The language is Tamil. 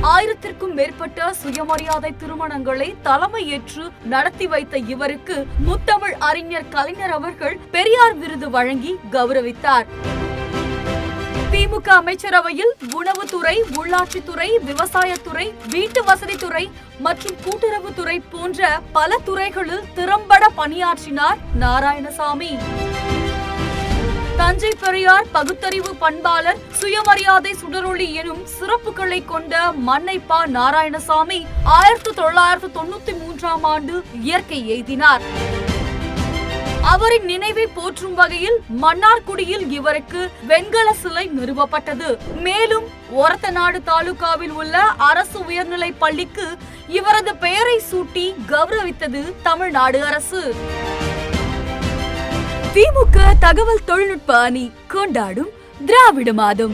1000க்கும் மேற்பட்ட சுயமரியாதை திருமணங்களை தலைமையேற்று நடத்தி வைத்த இவருக்கு முத்தமிழ் அறிஞர் கலைஞர் அவர்கள் பெரியார் விருது வழங்கி கௌரவித்தார். திமுக அமைச்சரவையில் உணவுத்துறை, உள்ளாட்சித்துறை, விவசாயத்துறை, வீட்டு வசதித்துறை மற்றும் கூட்டுறவுத்துறை போன்ற பல துறைகளில் திறம்பட பணியாற்றினார் நாராயணசாமி. தஞ்சை பெரியார் பகுத்தறிவு பண்பாளர், சுயமரியாதை சுடரொளி எனும் சிறப்புகளை கொண்ட மன்னைப்பா நாராயணசாமி 1993ஆம் ஆண்டு இயற்கை எய்தினார். அவரின் நினைவை போற்றும் வகையில் மன்னார்குடியில் இவருக்கு வெண்கல சிலை நிறுவப்பட்டது. மேலும் ஒரத்தநாடு தாலுகாவில் உள்ள அரசு உயர்நிலை பள்ளிக்கு இவரது பெயரை சூட்டி கௌரவித்தது தமிழ்நாடு அரசு. திமுக தகவல் தொழில்நுட்ப அணி கொண்டாடும் திராவிட மாதம்.